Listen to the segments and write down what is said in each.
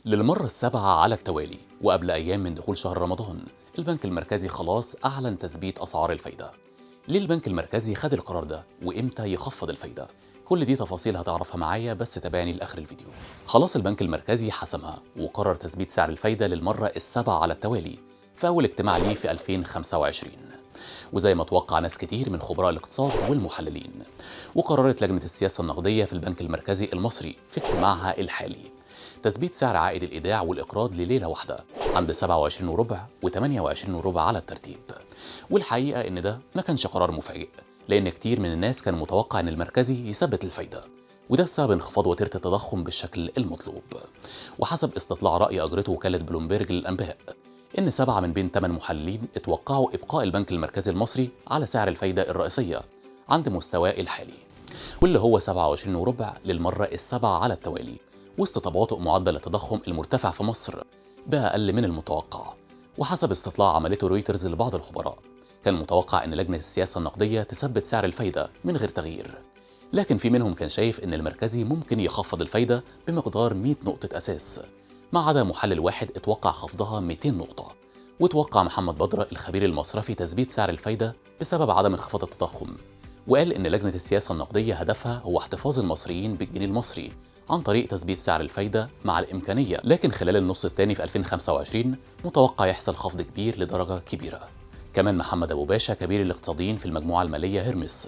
للمرة السابعة على التوالي وقبل أيام من دخول شهر رمضان، البنك المركزي خلاص أعلن تثبيت أسعار الفايدة. ليه البنك المركزي خد القرار ده وإمتى يخفض الفايدة؟ كل دي تفاصيل هتعرفها معايا، بس تابعني لآخر الفيديو. خلاص البنك المركزي حسمها وقرر تثبيت سعر الفايدة للمرة السابعة على التوالي في أول اجتماع ليه في 2025، وزي ما توقع ناس كتير من خبراء الاقتصاد والمحللين. وقررت لجنة السياسة النقدية في البنك المركزي المصري في اجتماعها الحالي تثبيت سعر عائد الإيداع والإقراض لليلة واحدة عند 27 وربع و28 وربع على الترتيب. والحقيقة إن ده ما كانش قرار مفاجئ، لأن كتير من الناس كان متوقع إن المركزي يثبت الفايدة، وده بسبب انخفاض وتيرة التضخم بالشكل المطلوب. وحسب استطلاع رأي أجرته وكالة بلومبيرج للأنباء، إن 7 من بين 8 محللين اتوقعوا إبقاء البنك المركزي المصري على سعر الفايدة الرئيسية عند مستواه الحالي، واللي هو 27 وربع للمرة السابعة على التوالي، وسط تباطؤ معدل التضخم المرتفع في مصر بأقل من المتوقع. وحسب استطلاع عملته رويترز لبعض الخبراء، كان متوقع أن لجنة السياسة النقدية تثبت سعر الفايدة من غير تغيير، لكن في منهم كان شايف أن المركزي ممكن يخفض الفايدة بمقدار 100 نقطة أساس، ما عدا محلل واحد اتوقع خفضها 200 نقطة. وتوقع محمد بدر الخبير المصرفي تثبيت سعر الفايدة بسبب عدم انخفاض التضخم، وقال إن لجنة السياسة النقدية هدفها هو احتفاظ المصريين بالجنيه المصري عن طريق تثبيت سعر الفايدة مع الإمكانية، لكن خلال النص الثاني في 2025 متوقع يحصل خفض كبير لدرجة كبيرة. كمان محمد أبو باشا كبير الاقتصاديين في المجموعة المالية هيرمس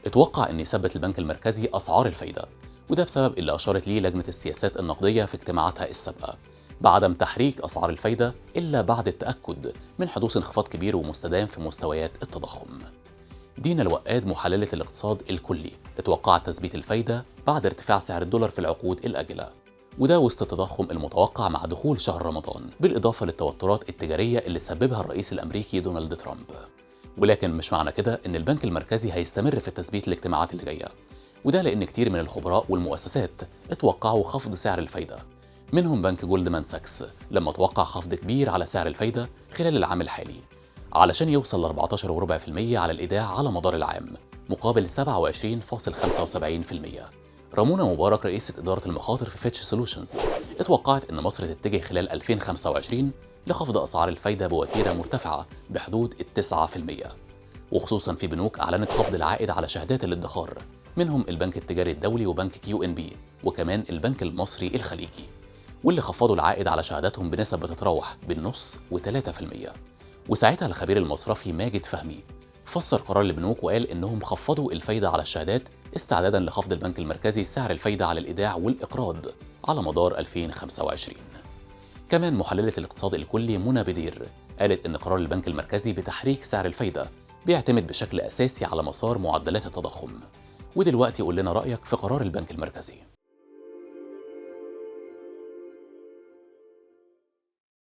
اتوقع أن يثبت البنك المركزي أسعار الفايدة، وده بسبب اللي أشارت ليه لجنة السياسات النقدية في اجتماعاتها السابقة بعدم تحريك أسعار الفايدة إلا بعد التأكد من حدوث انخفاض كبير ومستدام في مستويات التضخم. دينا الوقاد محللة الاقتصاد الكلي اتوقعت تثبيت الفايدة بعد ارتفاع سعر الدولار في العقود الآجلة، وده وسط التضخم المتوقع مع دخول شهر رمضان، بالإضافة للتوترات التجارية اللي سببها الرئيس الأمريكي دونالد ترامب. ولكن مش معنى كده إن البنك المركزي هيستمر في التثبيت الاجتماعات اللي جاية، وده لأن كتير من الخبراء والمؤسسات اتوقعوا خفض سعر الفايدة، منهم بنك جولدمان ساكس لما توقع خفض كبير على سعر الفايدة خلال العام الحالي علشان يوصل ل 14.4% على الإيداع على مدار العام مقابل 27.75%. رامونا مبارك رئيسة إدارة المخاطر في فيتش سولوشنز اتوقعت إن مصر تتجه خلال 2025 لخفض أسعار الفايدة بوتيرة مرتفعة بحدود 9%، وخصوصا في بنوك أعلنت خفض العائد على شهادات الادخار، منهم البنك التجاري الدولي وبنك كيو ان بي وكمان البنك المصري الخليجي، واللي خفضوا العائد على شهاداتهم بنسب بتتراوح بين نص و3%. وساعتها الخبير المصرفي ماجد فهمي فسر قرار البنوك وقال إنهم خفضوا الفايدة على الشهادات استعدادا لخفض البنك المركزي سعر الفايدة على الإيداع والإقراض على مدار 2025. كمان محللة الاقتصاد الكلي منى بدير قالت إن قرار البنك المركزي بتحريك سعر الفايدة بيعتمد بشكل أساسي على مسار معدلات التضخم. ودلوقتي قول لنا رأيك في قرار البنك المركزي.